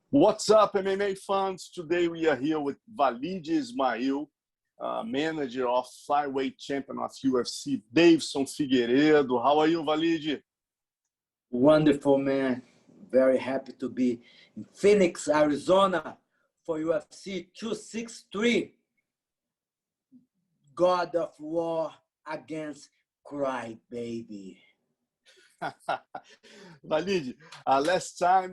What's up, MMA fans? Today we are here with Wallid Ismail, manager of flyweight champion of UFC, Deiveson Figueiredo. How are you, Wallid? Wonderful, man. Very happy to be in Phoenix, Arizona for UFC 263. God of War against Cry Baby. Wallid, last time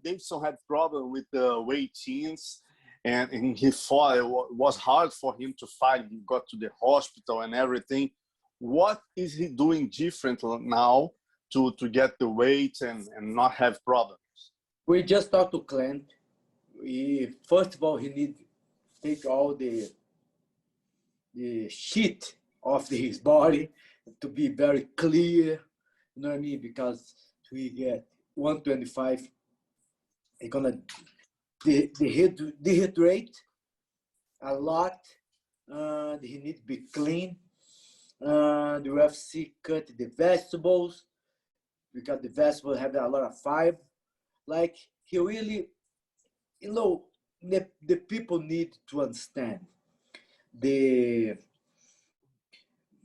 Deiveson had problem with the weigh-ins and he fought. It was hard for him to fight. He got to the hospital and everything. What is he doing different now to get the weight and not have problems? We just talked to Clint. First of all, he needs to take all the shit off his body to be very clear. You know what I mean? Because we get 125, it's gonna dehydrate a lot. He needs to be clean. The UFC cut the vegetables because the vegetables have a lot of fiber. Like he really, the people need to understand the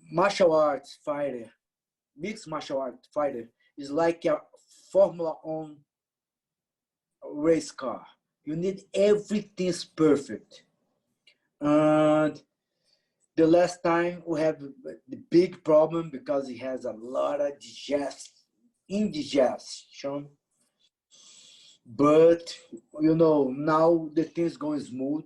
martial arts fighter, mixed martial arts fighter is like a Formula One race car. You need everything's perfect. And the last time we have the big problem because he has a lot of indigestion. But now the thing's going smooth,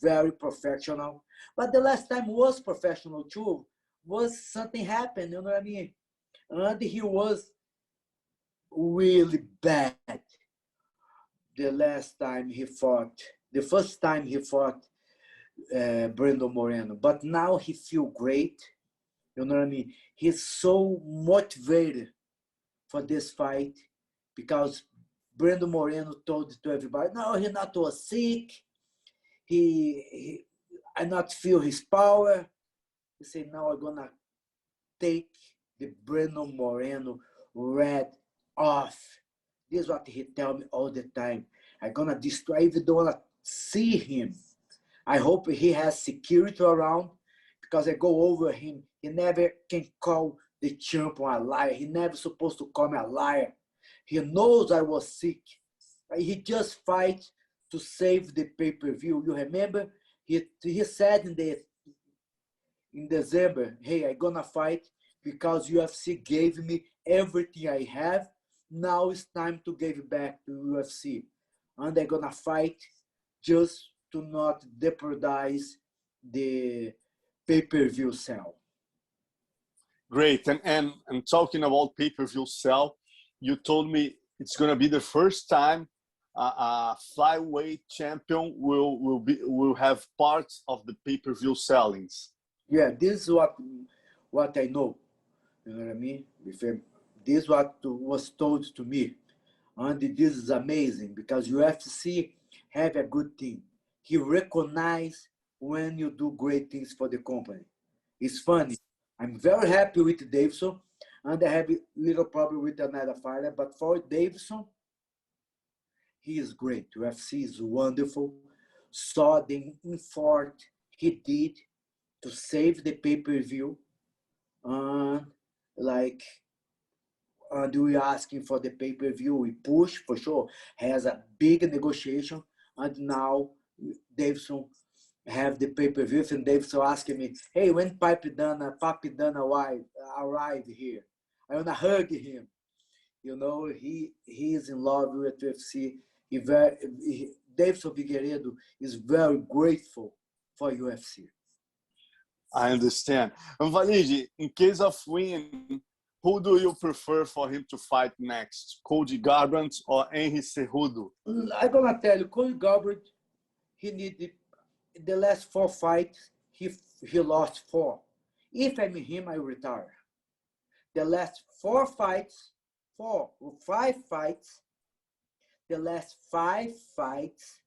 very professional. But the last time was professional too. Was something happened, you know what I mean? And he was really bad the last time he fought. The first time he fought Brandon Moreno, but now he feel great. You know what I mean? He's so motivated for this fight because Brandon Moreno told to everybody, no, he not was sick. I not feel his power. He said, now I'm gonna take the Brandon Moreno red off. This is what he tell me all the time. I'm gonna destroy, even don't wanna see him. I hope he has security around because I go over him. He never can call the champion a liar. He never supposed to call me a liar. He knows I was sick. He just fight to save the pay-per-view. You remember? He said in December, hey, I'm gonna fight because UFC gave me everything I have. Now it's time to give back to UFC. And I'm gonna fight just to not jeopardize the pay-per-view sale. Great. And talking about pay-per-view sale, you told me it's going to be the first time a flyweight champion will have parts of the pay-per-view sellings. Yeah, this is what I know. You know what I mean? This is what was told to me. And this is amazing because UFC have a good team. He recognizes when you do great things for the company. It's funny. I'm very happy with Deiveson, and I have a little problem with another fighter. But for Deiveson, he is great. UFC is wonderful. Saw the effort he did to save the pay-per-view. And we asking for the pay-per-view. We push for sure. Has a big negotiation, and now Deiveson have the pay-per-view, and Deiveson asking me, hey, when Papi Dana arrive here? I wanna hug him. You know, he is in love with UFC. Deiveson Figueiredo is very grateful for UFC. I understand. And Wallid, in case of win, who do you prefer for him to fight next? Cody Garbrandt or Henry Cejudo? I'm gonna tell you, Cody Garbrandt, he needed the last 4 fights, he lost 4. If I'm him, I retire. The last 5 fights, the last 5 fights,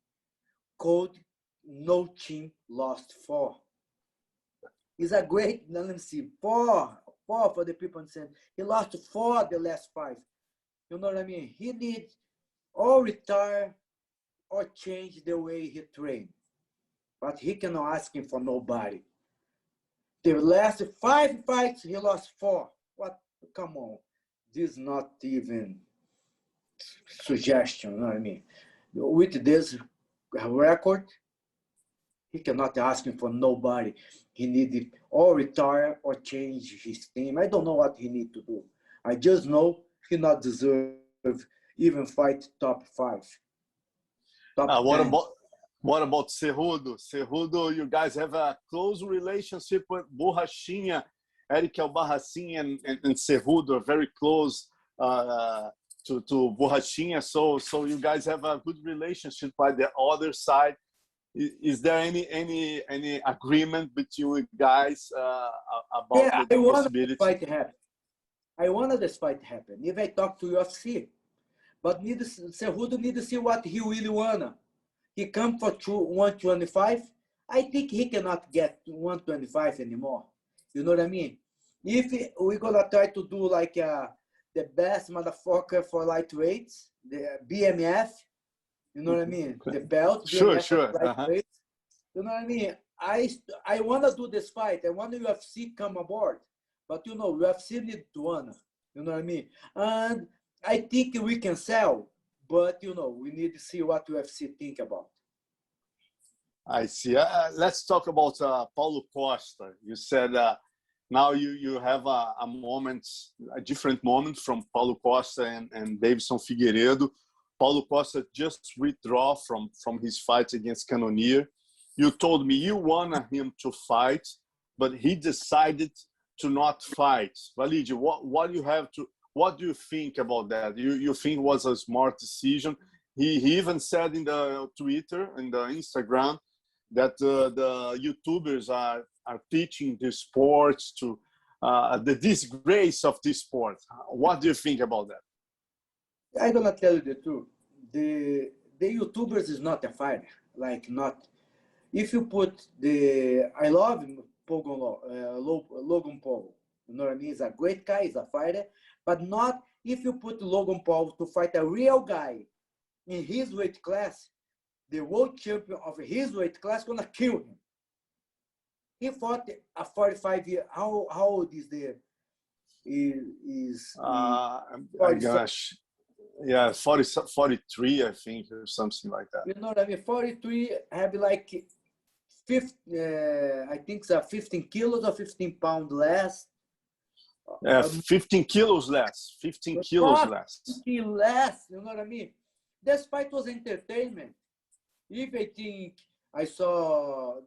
Cody, no team lost 4. It's a great, let me see, 4 for the people saying he lost 4 the last 5. You know what I mean? He needs or retire or change the way he trains. But he cannot ask him for nobody. The last 5 fights, he lost 4. What? Come on. This is not even suggestion, you know what I mean? With this record, he cannot ask him for nobody. He needed or retire or change his team. I don't know what he need to do. I just know he not deserve even fight top 5. Top 10. What about Cerrudo? Cerrudo, you guys have a close relationship with Borrachinha, Eric Albarracin and Cerrudo are very close to Borrachinha. So you guys have a good relationship by the other side. Is there any agreement between you guys about the possibility? I wanted this fight to happen. If I talk to UFC, but Cerrudo need to see what he really wanna. He come for 125. I think he cannot get 125 anymore. You know what I mean? If we're gonna try to do like the best motherfucker for lightweights, the BMF, you know what I mean? The belt, sure. Lightweights. You know what I mean? I wanna do this fight. I want the UFC come aboard, but you know, UFC need to wanna. You know what I mean? And I think we can sell. But, you know, we need to see what UFC think about. I see. Let's talk about Paulo Costa. You said now you have a different moment from Paulo Costa and Deiveson Figueiredo. Paulo Costa just withdraw from his fight against Cannonier. You told me you wanted him to fight, but he decided to not fight. Wallid, what do you think about that? You think it was a smart decision? He even said in the Twitter and the Instagram that the YouTubers are teaching the sports to the disgrace of this sport. What do you think about that? I'm gonna tell you the truth. The YouTubers is not a fighter. Like not. If you put I love Logan Paul. You know what I mean? He's a great guy. He's a fighter. But not if you put Logan Paul to fight a real guy in his weight class, the world champion of his weight class gonna kill him. He fought a 45-year. How old is the? Gosh, yeah, 43, I think, or something like that. You know what I mean? 43 have like 50. I think it's 15 kilos or 15 pounds less. 15 kilos less. 15 kilos less. 15 less, you know what I mean? This fight was entertainment. If I think I saw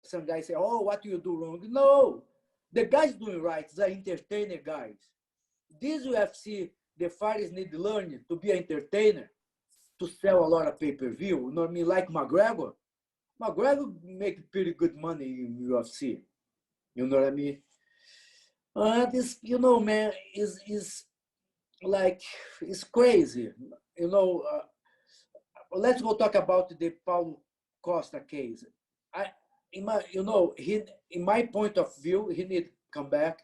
some guys say, oh, what do you do wrong? No, the guys doing right. They're entertainer guys. This UFC, the fighters need to learn to be an entertainer, to sell a lot of pay-per-view. You know what I mean? Like McGregor. McGregor make pretty good money in UFC. You know what I mean? This, you know, man, is like, it's crazy. You know, let's go talk about the Paulo Costa case. In my point of view, he need to come back,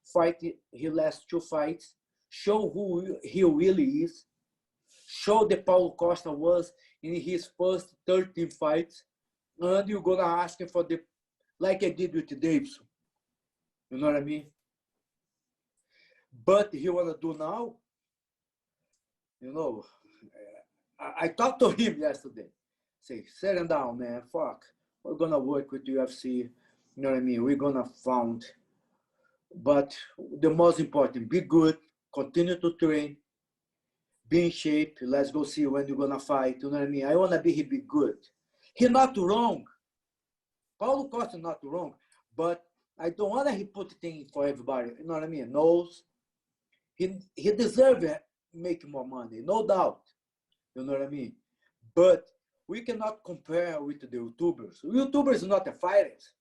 fight his last 2 fights, show who he really is, show that Paulo Costa was in his first 13 fights, and you're gonna ask him for like I did with Deiveson. You know what I mean? But he wanna do now, you know. I talked to him yesterday. Say, settle down, man. Fuck. We're gonna work with UFC. You know what I mean? We're gonna found. But the most important, be good, continue to train, be in shape. Let's go see when you're gonna fight. You know what I mean? I wanna be good. He's not wrong. Paulo Costa not wrong, but I don't wanna he put things for everybody. You know what I mean? Knows he deserves it, make more money, no doubt. You know what I mean? But we cannot compare with the YouTubers. YouTubers are not the fighters.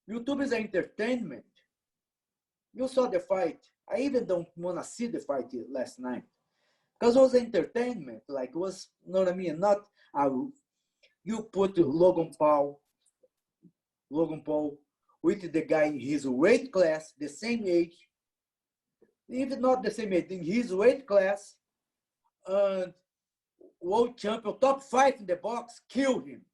YouTubers are entertainment. You saw the fight. I even don't want to see the fight last night. Because it was entertainment. Like, it was, you know what I mean? Not, you put Logan Paul with the guy in his weight class, the same age, even not the same age, in his weight class, and world champion, top 5 in the box, kill him.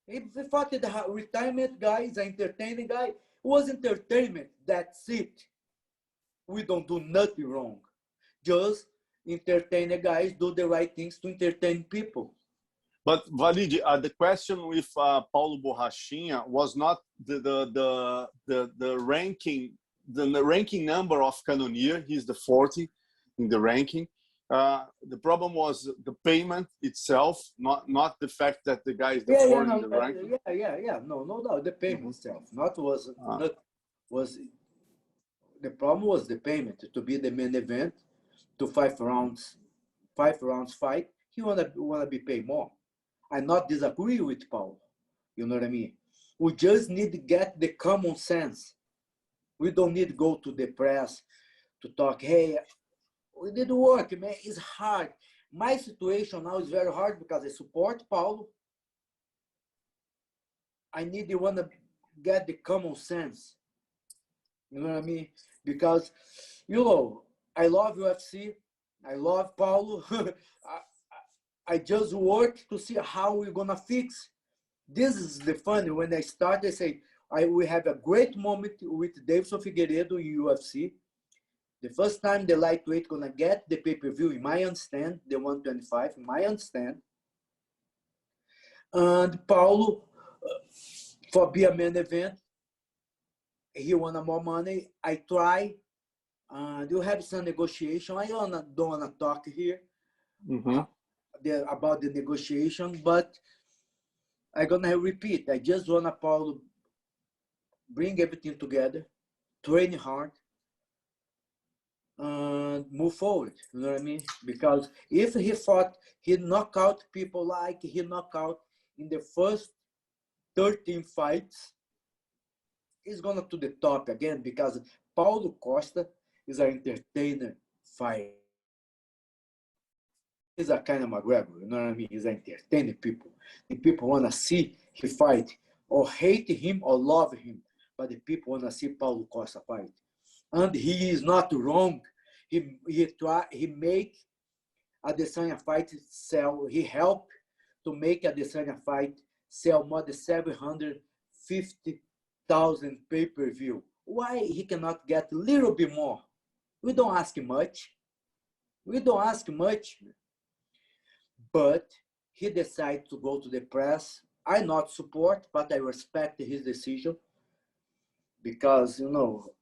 He fought the retirement guy, he's an entertaining guy. It was entertainment, that's it. We don't do nothing wrong. Just entertain the guys, do the right things to entertain people. But Wallid, the question with Paulo Borrachinha was not the ranking, the ranking number of Cannonier. He's the 40 in the ranking. The problem was the payment itself, not the fact that the guy is the 40 in the ranking. No doubt, the payment itself. Not was the problem was the payment to be the main event, to 5 rounds fight. He wanna be paid more. I not disagree with Paulo. You know what I mean? We just need to get the common sense. We don't need to go to the press to talk, hey, we did work, man. It's hard. My situation now is very hard because I support Paulo. I need to want to get the common sense. You know what I mean? Because, you know, I love UFC. I love Paulo. I just work to see how we're going to fix. This is the fun. When I start, I say, we have a great moment with Deiveson Figueiredo in UFC. The first time the lightweight going to get the pay-per-view, in my understand, the 125, in my understand. And Paulo, for be a main event, he wanted more money. I try. You have some negotiation. I don't want to talk here. About the negotiation, but I'm gonna repeat. I just wanna Paulo bring everything together, train hard, and move forward. You know what I mean? Because if he fought, he knock out people like he knocked out in the first 13 fights, he's gonna to the top again because Paulo Costa is an entertainer fighter. He's a kind of McGregor, you know what I mean? He's entertaining people. The people want to see him fight, or hate him or love him, but the people want to see Paulo Costa fight. And he is not wrong. He make Adesanya fight sell. He helped to make Adesanya fight sell more than 750,000 pay-per-view. Why he cannot get a little bit more? We don't ask much. We don't ask much. But he decided to go to the press. I not support, but I respect his decision because, you know,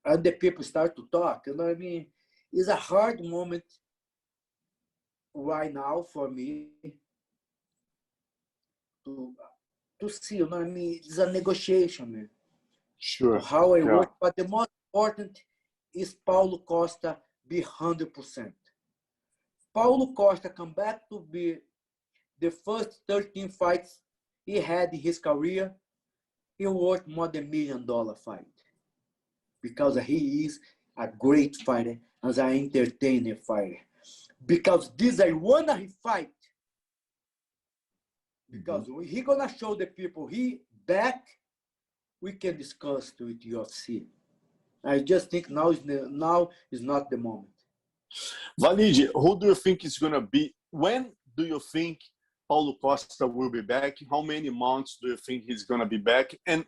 and the people start to talk, you know what I mean? It's a hard moment right now for me to see, you know what I mean? It's a negotiation, man. Sure. How I work, but the most important is Paulo Costa be 100%. Paulo Costa come back to be the first 13 fights he had in his career. He worth more than $1 million fight because he is a great fighter and an entertaining fighter. Because this I wanna fight. Because he gonna show the people he back, we can discuss with UFC. I just think now is not the moment. Wallid, who do you think is going to be? When do you think Paulo Costa will be back? How many months do you think he's going to be back? And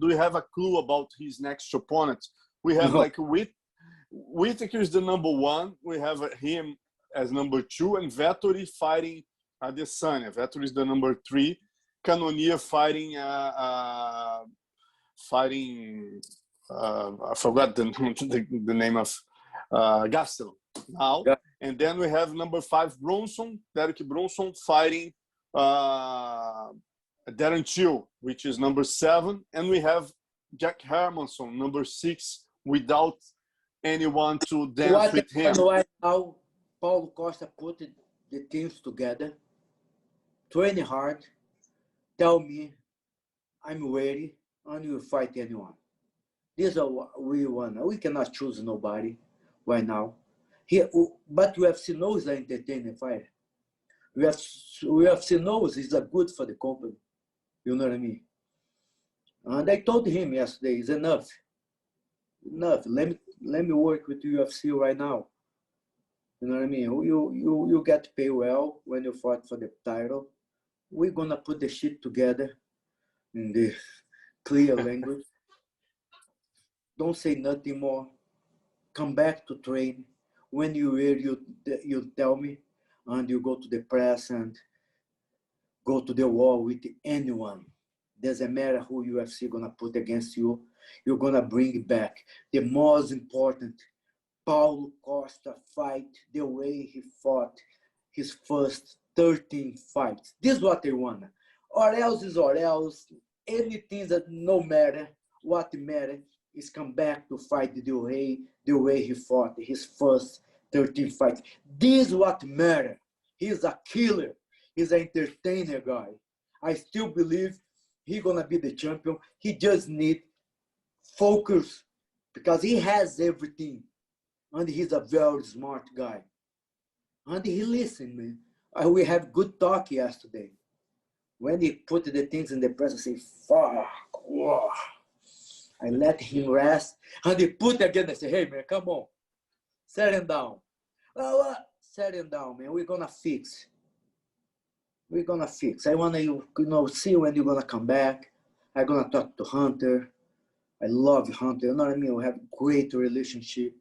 do you have a clue about his next opponent? We have like Whittaker is the number 1. We have him as number 2, and Vettori fighting Adesanya. Vettori is the number 3. Cannonier fighting I forgot the name of Gastelum now. Yeah. And then we have number 5 Bronson, Derek Bronson fighting Darren Till, which is number 7, and we have Jack Hermanson, number 6, without anyone to dance with him. Right now, Paulo Costa put the teams together, train hard, tell me I'm ready, and you fight anyone. This is what we want. We cannot choose nobody right now. But UFC knows the entertaining fighter. UFC knows it's good for the company. You know what I mean? And I told him yesterday, it's enough. Enough. Let me work with UFC right now. You know what I mean? You get paid well when you fight for the title. We're gonna put the shit together in the clear language. Don't say nothing more. Come back to train. When you hear you tell me, and you go to the press and go to the wall with anyone. Doesn't matter who UFC gonna put against you. You're gonna bring it back. The most important, Paulo Costa fight the way he fought his first 13 fights. This is what they want. Or else is or else. Anything that no matter. What matters is come back to fight the way he fought his first 13 fights. This is what matters. He's a killer. He's an entertainer guy. I still believe he's gonna be the champion. He just need focus because he has everything. And he's a very smart guy. And he listened, man. We have good talk yesterday. When he put the things in the press, I say, fuck, whoa. I let him rest. And he put again, I say, hey, man, come on. Set him down. Oh, set him down, man. We're going to fix. We're going to fix. I want to see when you're going to come back. I'm going to talk to Hunter. I love Hunter. You know what I mean? We have a great relationship.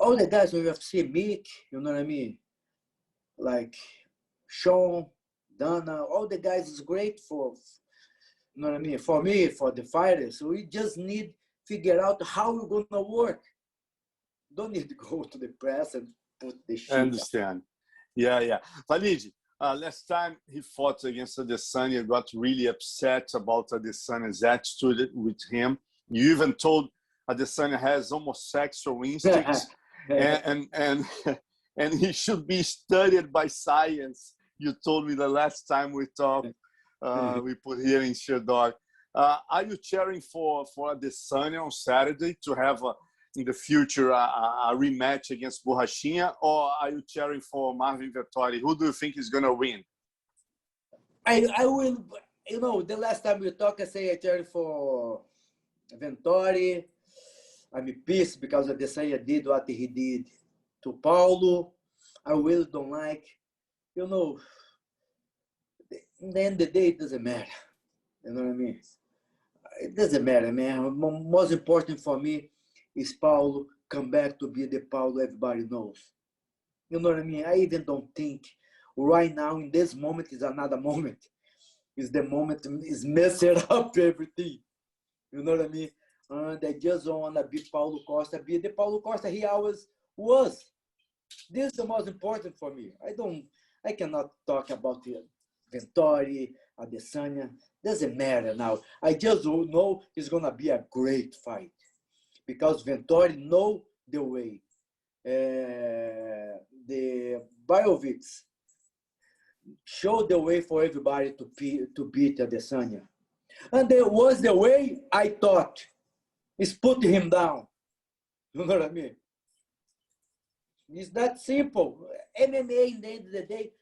All the guys in UFC, Mick, you know what I mean? Like Sean, Dana, all the guys is great for, you know what I mean? For me, for the fighters. So we just need to figure out how we're going to work. Don't need to go to the press and put the shit. I understand. Yeah. Wallid, last time he fought against Adesanya, got really upset about Adesanya's attitude with him. You even told Adesanya has homosexual instincts and he should be studied by science. You told me the last time we talked, we put here in Sherdog. Are you cheering for Adesanya on Saturday to have in the future a rematch against Borrachinha, or are you cheering for Marvin Vettori? Who do you think is going to win? I will, the last time we talked, I say I cheer for Vettori. I'm pissed because Adesanya did what he did to Paulo. I really don't like, in the end of the day, it doesn't matter. You know what I mean? It doesn't matter, man. Most important for me is Paulo come back to be the Paulo everybody knows. You know what I mean? I even don't think right now in this moment is another moment. Is the moment is messing up everything. You know what I mean? And I just don't want to be Paulo Costa, be the Paulo Costa he always was. This is the most important for me. I cannot talk about Vettori, Adesanya. Doesn't matter now. I just know it's gonna be a great fight because Vettori know the way. The Biovics showed the way for everybody to beat Adesanya, and there was the way I thought is put him down. You know what I mean? It's that simple. MMA, in the end of the day,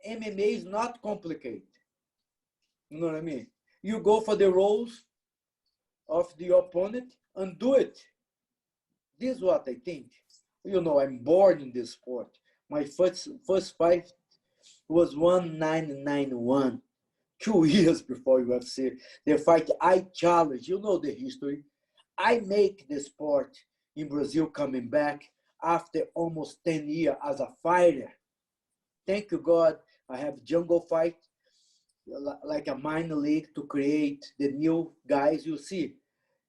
MMA is not complicated. You know what I mean? You go for the roles of the opponent and do it. This is what I think. I'm born in this sport. My first fight was 1991, 2 years before UFC. The fight I challenged, the history. I make the sport in Brazil coming back after almost 10 years as a fighter. Thank you, God. I have jungle fight, like a minor league to create the new guys you see.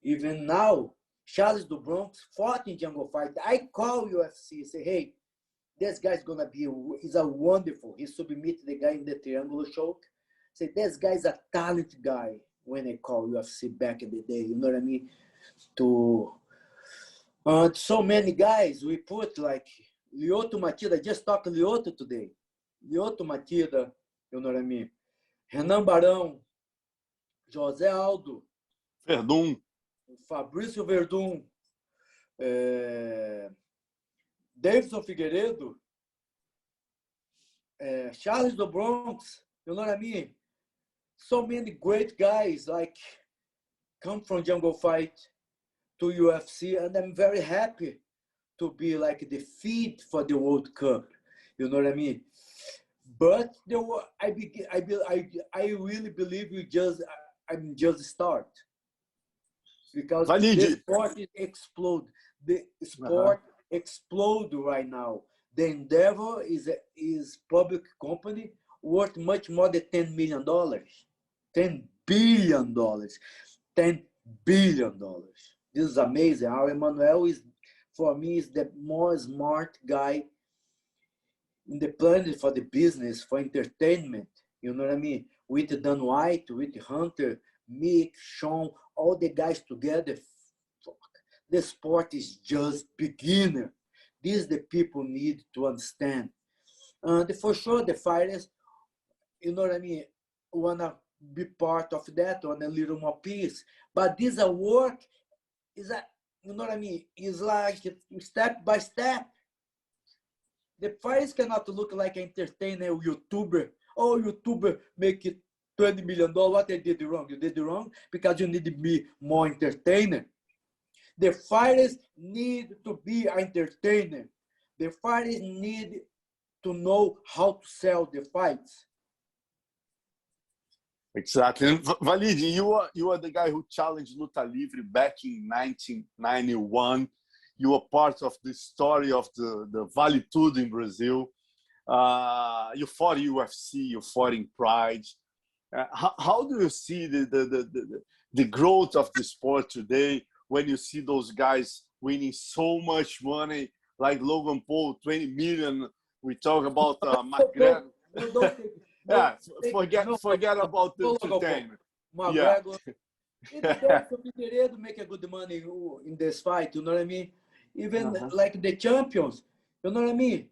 Even now, Charles do Bronx fought in jungle fight. I call UFC, say, hey, this guy's gonna be, he's a wonderful. He submitted the guy in the triangle choke. Say, this guy's a talented guy when I call UFC back in the day, you know what I mean? So many guys, we put like Lyoto Matida, just talked Lyoto today. Lyoto Matida, you know what I mean? Renan Barão, José Aldo, Verdun, Fabrício Verdun, Deiveson Figueiredo, Charles do Bronx, you know what I mean? So many great guys like come from jungle fight to UFC, and I'm very happy to be like the feed for the World Cup. You know what I mean? But I really believe I'm just start, because the Wallid, sport explode. The sport explode right now. The Endeavor is public company worth much more than $10 million, $10 billion, $10 billion. This is amazing. Our Emmanuel is, for me, is the more smart guy in the planet for the business, for entertainment. You know what I mean? With Dan White, with Hunter, Mick, Sean, all the guys together. The sport is just beginner. This the people need to understand. And for sure, the fighters, you know what I mean, wanna be part of that on a little more piece. But this a work, is a, you know what I mean, is like step by step. The fighters cannot look like an entertainer YouTuber. Oh, YouTuber make it $20 million. What they did wrong? You did wrong because you need to be more entertainer. The fighters need to be entertainer. The fighters need to know how to sell the fights. exactly. And Wallid, you are the guy who challenged Luta Livre back in 1991. You were part of the story of the Vale Tudo in Brazil. You fought UFC, you fought in Pride. How do you see the growth of the sport today when you see those guys winning so much money, like Logan Paul, 20 million? We talk about McGregor. Yeah, forget about the entertainment. McGregor. Even Deiveson Figueiredo make a good money in this fight, you know what I mean? Even like the champions, you know what I mean?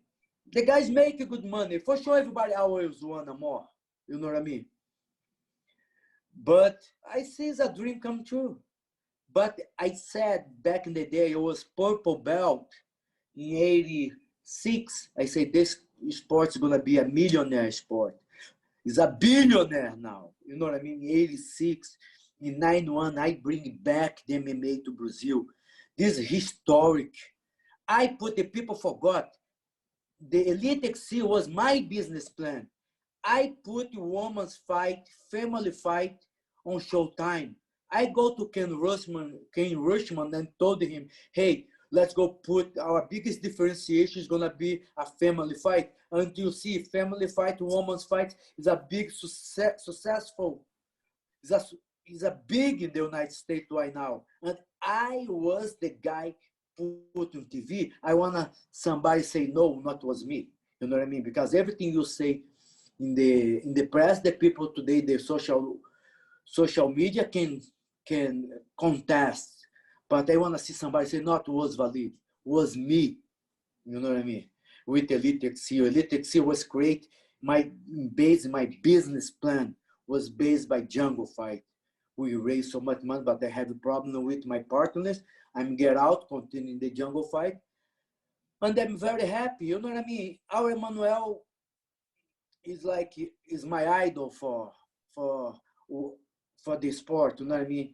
The guys make good money. For sure, everybody always want more, you know what I mean? But I see it's a dream come true. But I said back in the day, it was purple belt in 86. I said, this sport's going to be a millionaire sport. It's a billionaire now. You know what I mean? In 86, in 91, I bring back the MMA to Brazil. This is historic. I put, the people forgot, the Elite XC was my business plan. I put women's fight, family fight on Showtime. I go to Ken Rushman and told him, hey, let's go put our biggest differentiation is gonna be a family fight. Until you see family fight, women's fight is a big successful. Is a big in the United States right now. And I was the guy put on TV. I wanna somebody say no, not was me. You know what I mean? Because everything you say in the press, the people today, the social media can contest. But I wanna see somebody say not was Wallid, was me. You know what I mean? With Elite XC. Elite XC was created, my business plan was based by Jungle Fight. We raised so much money, but I have a problem with my partners. I'm get out, continuing the Jungle Fight. And I'm very happy, you know what I mean? Our Emmanuel is like, is my idol for the sport, you know what I mean?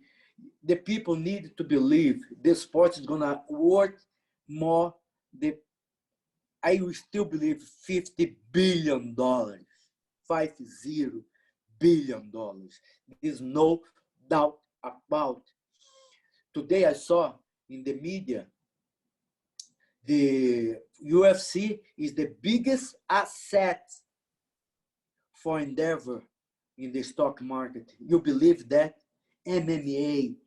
The people need to believe this sport is gonna worth more. I will still believe $50 billion, $50 billion. There's no doubt about. Today I saw in the media, the UFC is the biggest asset for Endeavor in the stock market. You believe that? MMA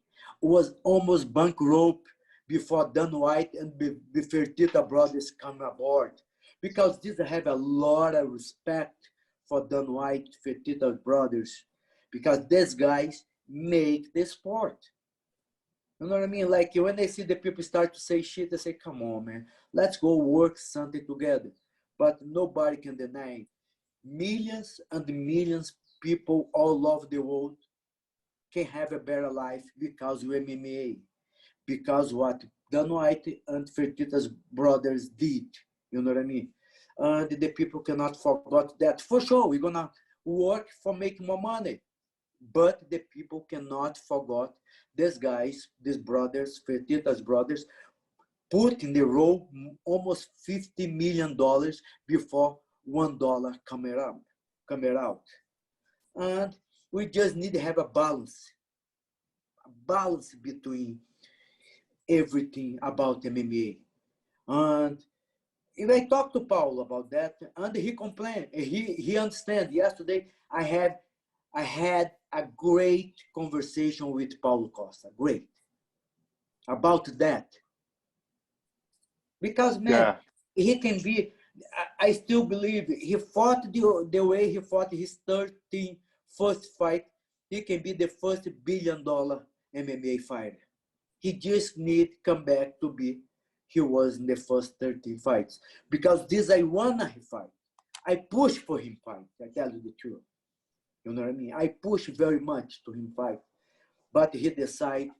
was almost bankrupt before Dan White and the Fertitta brothers come aboard. Because these have a lot of respect for Dan White, Fertitta brothers. Because these guys make the sport. You know what I mean? Like when they see the people start to say shit, they say, come on, man, let's go work something together. But nobody can deny millions and millions of people all over the world can have a better life because of MMA. Because what Dan White and Fertitta's brothers did. You know what I mean? And the people cannot forget that. For sure, we're going to work for making more money. But the people cannot forget these guys, these brothers, Fertitta's brothers, put in the roll almost $50 million before $1 come out. And we just need to have a balance between everything about MMA. And if I talked to Paulo about that, and he complained, he understands. Yesterday, I had a great conversation with Paulo Costa, great, about that. Because, man, he can be, I still believe he fought the way he fought his 13th first fight. He can be the first $1 billion MMA fighter. He just need to come back to be he was in the first 13 fights. Because this I wanna fight. I push for him fight, I tell you the truth. You know what I mean? I push very much to him fight. But he decide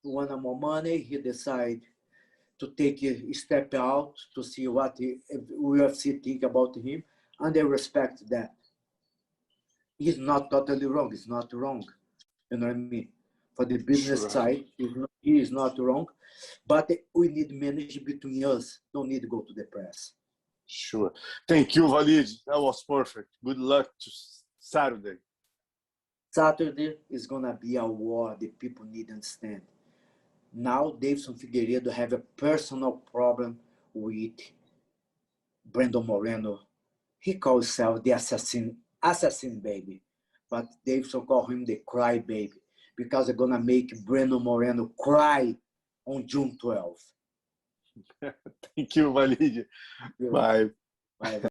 to want more money. He decide to take a step out to see what the UFC think about him. And I respect that. He's not totally wrong. It's not wrong. You know what I mean? For the business side, he is not wrong. But we need manage between us. Don't need to go to the press. Sure. Thank you, Wallid. That was perfect. Good luck to Saturday. Saturday is going to be a war that people need to understand. Now, Deiveson Figueiredo have a personal problem with Brandon Moreno. He calls himself the assassin baby. But Deiveson call him the cry baby because they're going to make Brandon Moreno cry on June 12th. Thank you, Wallid. Bye. Bye.